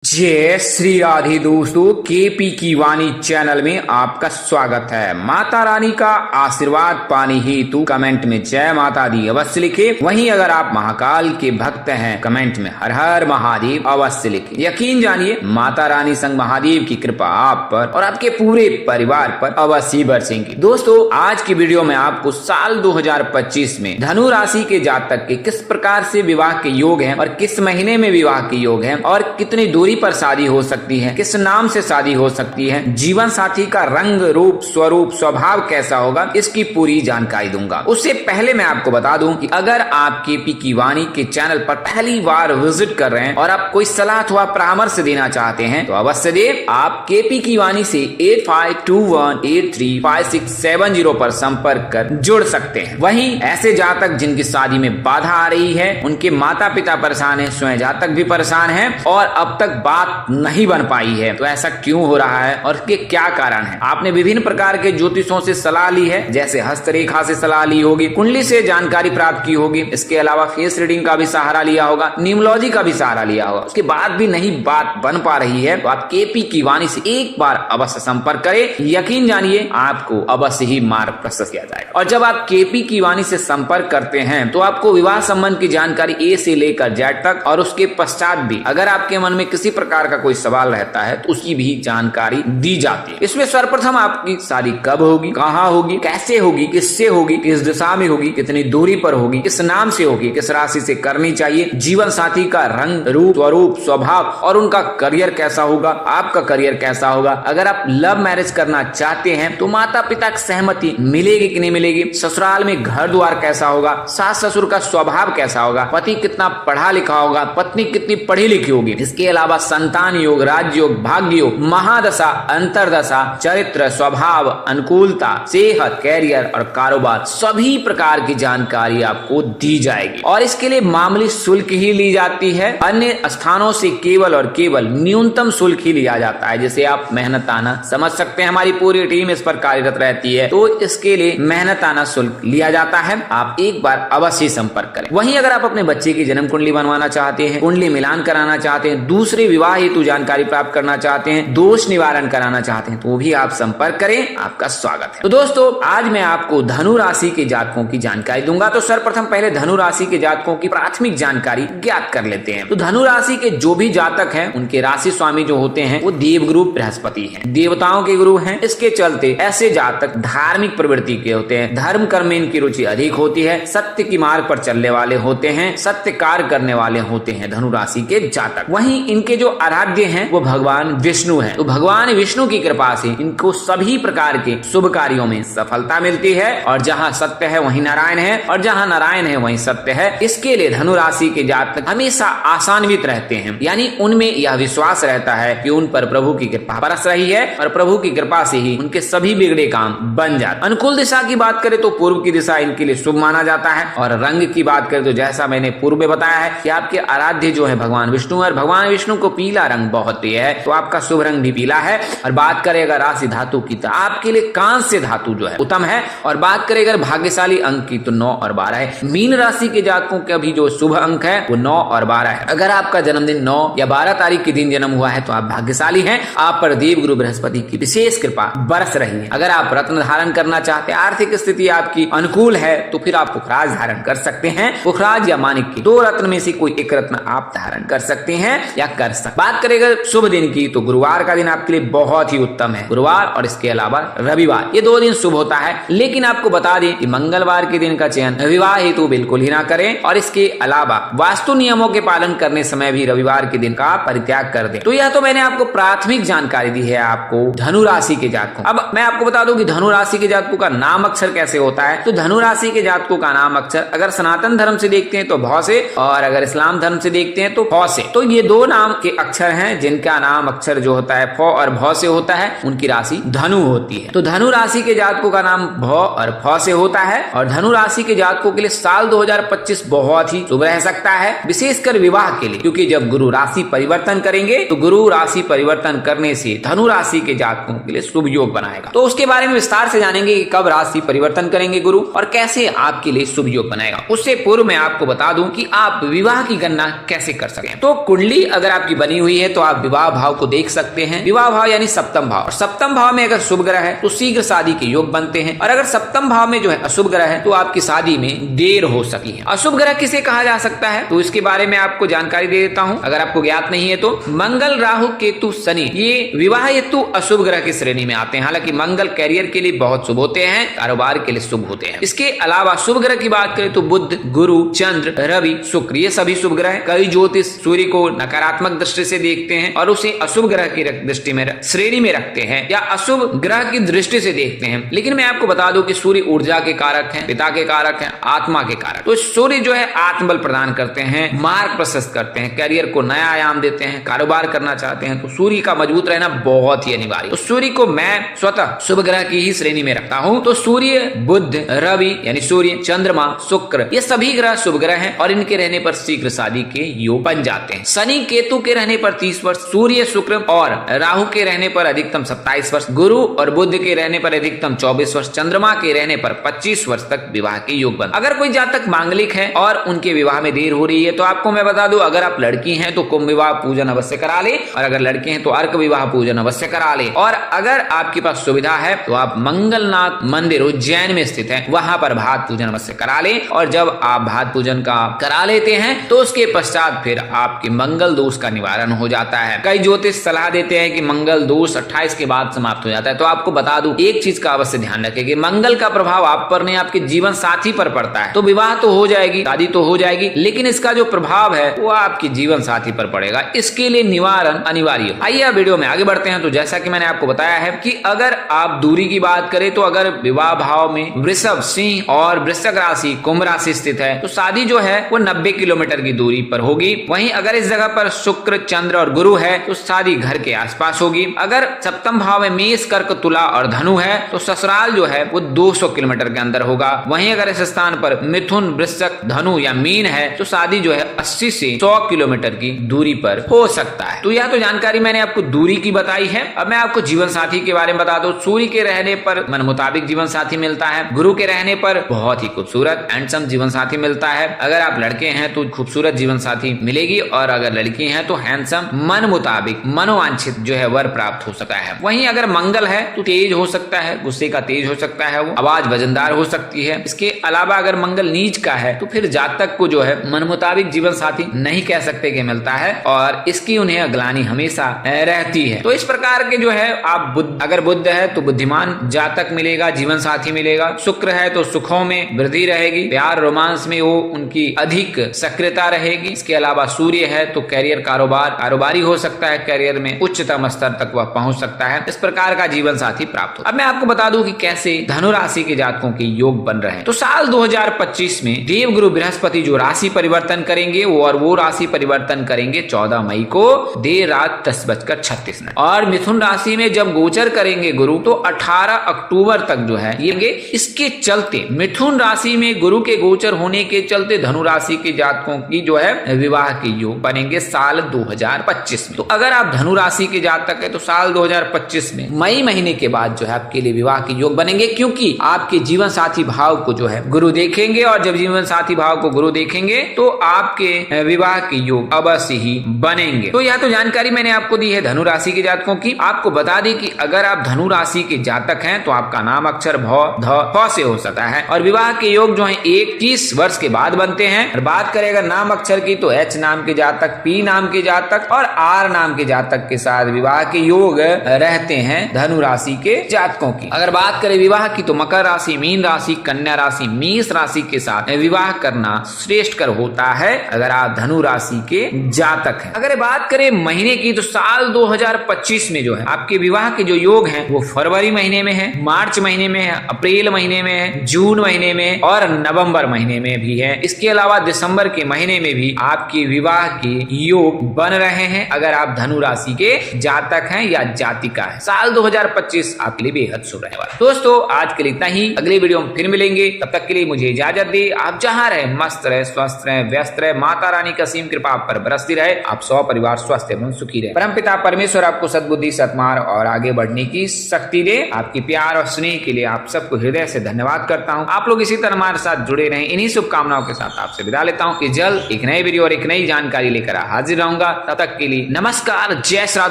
जय श्री राधे दोस्तों, केपी की वाणी चैनल में आपका स्वागत है। माता रानी का आशीर्वाद पाने हेतु कमेंट में जय माता दी अवश्य लिखे। वहीं अगर आप महाकाल के भक्त हैं, कमेंट में हर हर महादेव अवश्य लिखे। यकीन जानिए, माता रानी संग महादेव की कृपा आप पर और आपके पूरे परिवार पर अवश्य बरसेंगी। दोस्तों, आज की वीडियो में आपको साल 2025 में धनु राशि के जातक के किस प्रकार से विवाह के योग हैं और किस महीने में विवाह के योग हैं और कितनी दूरी पर शादी हो सकती है, किस नाम से शादी हो सकती है, जीवन साथी का रंग रूप स्वरूप स्वभाव कैसा होगा, इसकी पूरी जानकारी दूंगा। उससे पहले मैं आपको बता दूं कि अगर आप केपी की वाणी के चैनल पर पहली बार विजिट कर रहे हैं और आप कोई सलाह अथवा परामर्श देना चाहते हैं तो अवश्य दे। आप केपी की वाणी से 8521835670 पर संपर्क कर जुड़ सकते हैं। वहीं ऐसे जातक जिनकी शादी में बाधा आ रही है, उनके माता पिता परेशान है, स्वयं जातक भी परेशान है और अब तक बात नहीं बन पाई है, तो ऐसा क्यों हो रहा है और इसके क्या कारण है। आपने विभिन्न प्रकार के ज्योतिषों से सलाह ली है, जैसे हस्तरेखा से सलाह ली होगी, कुंडली से जानकारी प्राप्त की होगी, इसके अलावा फेस रीडिंग का भी सहारा लिया होगा, न्यूमरोलॉजी का भी सहारा लिया होगा, उसके बाद भी नहीं बात बन पा रही है, तो आप केपी की वाणी से एक बार अवश्य संपर्क करें। यकीन जानिए, आपको अवश्य ही मार्ग प्रशस्त किया जाएगा। और जब आप केपी की वाणी से संपर्क करते हैं तो आपको विवाह संबंध की जानकारी ए से लेकर जेड तक और उसके पश्चात भी अगर आपके मन में किसी प्रकार का कोई सवाल रहता है तो उसकी भी जानकारी दी जाती है। इसमें सर्वप्रथम आपकी शादी कब होगी, कहाँ होगी, कैसे होगी, किससे होगी, किस दिशा में होगी, कितनी दूरी पर होगी, किस नाम से होगी, किस राशि से करनी चाहिए, जीवन साथी का रंग रूप स्वरूप स्वभाव और उनका करियर कैसा होगा, आपका करियर कैसा होगा। अगर आप लव मैरिज करना चाहते हैं तो माता पिता की सहमति मिलेगी कि नहीं मिलेगी, ससुराल में घर द्वार कैसा होगा, सास ससुर का स्वभाव कैसा होगा, पति कितना पढ़ा लिखा होगा, पत्नी कितनी पढ़ी लिखी होगी। इसके अलावा संतान योग, राज्य योग, भाग्य योग, महादशा, अंतरदशा, चरित्र, स्वभाव, अनुकूलता, सेहत, कैरियर और कारोबार, सभी प्रकार की जानकारी आपको दी जाएगी। और इसके लिए मामूली शुल्क ही ली जाती है, अन्य स्थानों से केवल और केवल न्यूनतम शुल्क ही लिया जाता है। जैसे आप मेहनताना समझ सकते हैं, हमारी पूरी टीम इस पर कार्यरत रहती है, तो इसके लिए मेहनताना शुल्क लिया जाता है। आप एक बार अवश्य संपर्क करें। वहीं अगर आप अपने बच्चे की जन्म कुंडली बनवाना चाहते हैं, कुंडली मिलान कराना चाहते हैं, दूसरे विवाह हेतु जानकारी प्राप्त करना चाहते हैं, दोष निवारण कराना चाहते हैं, तो भी आप संपर्क करें। आपका स्वागत है। तो दोस्तों, आज मैं आपको धनु राशि के जातकों की जानकारी दूंगा। तो सर्वप्रथम पहले धनु राशि के जातकों की प्राथमिक जानकारी ज्ञात कर लेते हैं। तो धनु राशि के जो भी जातक हैं, उनके राशि स्वामी जो होते हैं वो देवगुरु बृहस्पति हैं, देवताओं के गुरु हैं। इसके चलते ऐसे जातक धार्मिक प्रवृत्ति के होते हैं, धर्म कर्म में इनकी रुचि अधिक होती है, सत्य की मार्ग पर चलने वाले होते हैं, सत्य कार्य करने वाले होते हैं धनु राशि के जातक। वहीं इनके जो आराध्य हैं वो भगवान विष्णु हैं। तो भगवान विष्णु की कृपा से इनको सभी प्रकार के शुभ कार्यों में सफलता मिलती है और जहाँ सत्य है वहीं नारायण है और जहाँ नारायण है वहीं सत्य है। इसके लिए धनु राशि के जातक हमेशा आशान्वित रहते हैं, यानी उनमें यह विश्वास रहता है कि उन पर प्रभु की कृपा बरस रही है और प्रभु की कृपा से ही उनके सभी बिगड़े काम बन जाते। अनुकूल दिशा की बात करें तो पूर्व की दिशा इनके लिए शुभ माना जाता है। और रंग की बात करें तो जैसा मैंने पूर्व में बताया है कि आपके आराध्य जो है भगवान विष्णु और भगवान विष्णु को पीला रंग बहुत प्रिय है, तो आपका शुभ रंग भी पीला है। और बात करें अगर राशि धातु की तो आपके लिए कांस्य धातु जो है उत्तम है। और बात करें अगर भाग्यशाली अंक की तो 9 और 12 है। मीन राशि के जातकों के भी जो शुभ अंक है वो 9 और 12 है। अगर आपका जन्मदिन 9 या 12 तारीख के दिन जन्म हुआ है तो आप भाग्यशाली हैं, आप पर देव गुरु बृहस्पति की विशेष कृपा बरस रही है। अगर आप रत्न धारण करना चाहते हैं, आर्थिक स्थिति आपकी अनुकूल है, तो फिर आप पुखराज धारण कर सकते हैं। पुखराज या माणिक की 2 रत्न में से कोई एक रत्न आप धारण कर सकते हैं या कर सकते। बात करें अगर शुभ दिन की तो गुरुवार का दिन आपके लिए बहुत ही उत्तम है। गुरुवार और इसके अलावा रविवार, ये 2 दिन शुभ होता है। लेकिन आपको बता दें कि मंगलवार के दिन का चयन विवाह हेतु बिल्कुल ही ना करें और इसके अलावा वास्तु नियमों के पालन करने समय भी रविवार के दिन का परित्याग कर दें। तो यह तो मैंने आपको प्राथमिक जानकारी दी है आपको धनु राशि के जातकों। अब मैं आपको बता दूं कि धनु राशि के जातकों का नाम अक्षर कैसे होता है। तो धनु राशि के जातकों का नाम अक्षर अगर सनातन धर्म से देखते हैं तो भ से और अगर इस्लाम धर्म से देखते हैं तो फ से। तो ये 2 नाम के अक्षर हैं जिनका नाम अक्षर जो होता है फ और भ से होता है, उनकी राशि धनु होती है। तो धनु राशि के जातकों का नाम भ और फ से होता है। और धनु राशि के जातकों के लिए साल 2025 बहुत ही शुभ रह सकता है, विशेषकर विवाह के लिए, क्योंकि जब गुरु राशि परिवर्तन करेंगे तो गुरु राशि परिवर्तन करने से धनु राशि के जातकों के लिए शुभ योग बनाएगा। तो उसके बारे में विस्तार से जानेंगे कि कब राशि परिवर्तन करेंगे गुरु और कैसे आपके लिए शुभ योग बनाएगा। उससे पूर्व मैं आपको बता दूं कि आप विवाह की गणना कैसे कर सकें। तो कुंडली अगर आपकी आपकी बनी हुई है तो आप विवाह भाव को देख सकते हैं। विवाह भाव यानी सप्तम भाव, और सप्तम भाव में अगर शुभ ग्रह है तो शीघ्र शादी के योग बनते हैं, और अगर सप्तम भाव में जो है अशुभ ग्रह है तो आपकी शादी में देर हो सकी है। अशुभ ग्रह किसे कहा जा सकता है तो इसके बारे में आपको जानकारी दे देता हूं, अगर आपको ज्ञात नहीं है तो। मंगल, राहु, केतु, शनि, ये विवाह हेतु अशुभ ग्रह की श्रेणी में आते हैं। हालांकि मंगल कैरियर के लिए बहुत शुभ होते हैं, कारोबार के लिए शुभ होते हैं। इसके अलावा शुभ ग्रह की बात करें तो बुध, गुरु, चंद्र, रवि, शुक्र, ये सभी शुभ ग्रह हैं। कई ज्योतिष सूर्य को नकारात्मक दृष्टि से देखते हैं और उसे अशुभ ग्रह की दृष्टि में श्रेणी में रखते हैं या अशुभ ग्रह की दृष्टि से देखते हैं। लेकिन मैं आपको बता दूं कि सूर्य ऊर्जा के कारक हैं, पिता के कारक हैं, आत्मा के कारक। तो सूर्य जो है आत्मबल प्रदान करते हैं, मार्ग प्रशस्त करते हैं, करियर को नया आयाम देते हैं, कारोबार करना चाहते हैं तो सूर्य का मजबूत रहना बहुत ही अनिवार्य। तो सूर्य को मैं स्वतः शुभ ग्रह की ही श्रेणी में रखता हूं। तो सूर्य, बुध, रवि यानी सूर्य, चंद्रमा, शुक्र, ये सभी ग्रह शुभ ग्रह हैं और इनके रहने पर शीघ्र शादी के योग बन जाते हैं। शनि, केतु के रहने पर 30 वर्ष, सूर्य, शुक्र और राहु के रहने पर अधिकतम 27 वर्ष, गुरु और बुध के रहने पर अधिकतम 24 वर्ष, चंद्रमा के रहने पर 25 वर्ष तक विवाह के योग बन। अगर कोई जातक मांगलिक है और उनके विवाह में देर हो रही है तो आपको मैं बता दूं, अगर आप लड़की हैं तो कुंभ विवाह पूजन अवश्य करा ले, और अगर लड़के हैं तो अर्क विवाह पूजन अवश्य करा ले। और अगर आपके पास सुविधा है तो आप मंगलनाथ मंदिर उज्जैन में स्थित है, वहां पर भात पूजन अवश्य करा ले। और जब आप भात पूजन का करा लेते हैं तो उसके पश्चात फिर आपके मंगल दोष का निवारण हो जाता है। कई ज्योतिष सलाह देते हैं कि मंगल दोष 28 के बाद समाप्त हो जाता है। तो आपको बता दूं, एक चीज का अवश्य ध्यान रखें कि मंगल का प्रभाव आप पर नहीं, आपके जीवन साथी पर पड़ता है। तो विवाह तो हो जाएगी, शादी तो हो जाएगी, लेकिन इसका जो प्रभाव है वो आपके जीवन साथी पर पड़ेगा। इसके लिए निवारण अनिवार्य। आइए आप वीडियो में आगे बढ़ते हैं। तो जैसा कि मैंने आपको बताया है कि अगर आप दूरी की बात करें तो अगर विवाह भाव में वृषभ, सिंह और वृश्चिक राशि, कुंभ राशि स्थित है तो शादी जो है वो 90 किलोमीटर की दूरी पर होगी। वहीं अगर इस जगह पर शुक्र, चंद्र और गुरु है तो शादी घर के आसपास होगी। अगर सप्तम भाव में मेष, कर्क, तुला और धनु है तो ससुराल जो है वो 200 किलोमीटर के अंदर होगा। वहीं अगर इस स्थान पर मिथुन, वृश्चिक, धनु या मीन है तो शादी जो है 80 से 100 किलोमीटर की दूरी पर हो सकता है। तो यह तो जानकारी मैंने आपको दूरी की बताई है। अब मैं आपको जीवन साथी के बारे में बता दूं। सूर्य के रहने पर मन मुताबिक जीवन साथी मिलता है, गुरु के रहने पर बहुत ही खूबसूरत हैंडसम जीवन साथी मिलता है। अगर आप लड़के हैं तो खूबसूरत जीवन साथी मिलेगी, और अगर लड़की हैं तो हैंडसम, मन मुताबिक, मनोवांछित जो है वर प्राप्त हो सकता है। वहीं अगर मंगल है तो तेज हो सकता है, गुस्से का तेज हो सकता है, वो आवाज वजनदार हो सकती है। इसके अलावा अगर मंगल नीच का है तो फिर जातक को जो है मन मुताबिक जीवन साथी नहीं कह सकते कि मिलता है, और इसकी उन्हें अग्लानी हमेशा रहती है। तो इस प्रकार के जो है आप अगर बुध है तो बुद्धिमान जातक मिलेगा, जीवन साथी मिलेगा। शुक्र है तो सुखों में वृद्धि रहेगी, प्यार रोमांस में वो उनकी अधिक सक्रियता रहेगी। इसके अलावा सूर्य है तो कैरियर, कारोबारी हो सकता है, कैरियर में उच्चतम स्तर तक वह पहुंच सकता है। इस प्रकार का जीवन साथी प्राप्त हो। अब मैं आपको बता दूं कि कैसे धनु राशि के जातकों के योग बन रहे हैं। तो साल 2025 में देवगुरु बृहस्पति जो राशि परिवर्तन करेंगे वो राशि परिवर्तन करेंगे 14 मई को देर रात 10:36 और मिथुन राशि में जब गोचर करेंगे गुरु तो 18 अक्टूबर तक जो है ये इसके चलते मिथुन राशि में गुरु के गोचर होने के चलते धनु राशि के जातकों की जो है विवाह के योग बनेंगे साल 2025 में। तो अगर आप धनु राशि के जातक है तो साल 2025 में मई महीने के बाद जो है आपके लिए विवाह के योग बनेंगे, क्योंकि आपके जीवन साथी भाव को जो है गुरु देखेंगे, और जब जीवन साथी भाव को गुरु देखेंगे तो आपके विवाह के योग अवश्य ही बनेंगे। तो यह तो जानकारी मैंने आपको दी है धनु राशि के जातकों की। आपको बता दें कि अगर आप धनु राशि के जातक हैं तो आपका नाम अक्षर भ, ध, फ से हो सकता है, और विवाह के योग जो है 21 वर्ष के बाद बनते हैं। और बात करें अगर नाम अक्षर की तो एच नाम के जातक, पी नाम के जातक और आर नाम के जातक के साथ विवाह के योग रहते हैं धनु राशि के जातकों की। अगर बात करें विवाह की तो मकर राशि, मीन राशि, कन्या राशि, मेष राशि के साथ विवाह करना श्रेष्ठकर होता है अगर आप धनु राशि के जातक हैं। अगर बात करें महीने की तो साल 2025 में जो है आपके विवाह के जो योग हैं वो फरवरी महीने में है, मार्च महीने में है, अप्रैल महीने में है, जून महीने में और नवंबर महीने में भी है। इसके अलावा दिसंबर के महीने में भी आपके विवाह के योग बन रहे हैं अगर आप धनु राशि के जातक हैं या जातिका है। साल 2025 आपके लिए बेहद शुभ रहने वाला। दोस्तों आज के लिए इतना ही, अगले वीडियो में फिर मिलेंगे, तब तक के लिए मुझे इजाजत दे। आप जहाँ रहे मस्त रहे, स्वस्थ रहे, व्यस्त रहे, माता रानी का असीम कृपा आप पर बरसती रहे, आप सौ परिवार स्वस्थ एवं सुखी रहे। परमपिता परमेश्वर आपको सद्बुद्धि, सत्मार्ग और आगे बढ़ने की शक्ति दे। आपकी प्यार और स्नेह के लिए आप सबको हृदय से धन्यवाद करता हूँ। आप लोग इसी तरह हमारे साथ जुड़े रहें। इन्हीं शुभकामनाओं के साथ आपसे विदा लेता हूँ कि जल्द एक नए वीडियो और एक नई जानकारी लेकर हाजिर रहूंगा। आऊंगा। तब तक के लिए नमस्कार, जय श्री राम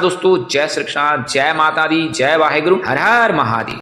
दोस्तों, जय श्री कृष्ण, जय माता दी, जय वाहेगुरु, हर हर महादेव।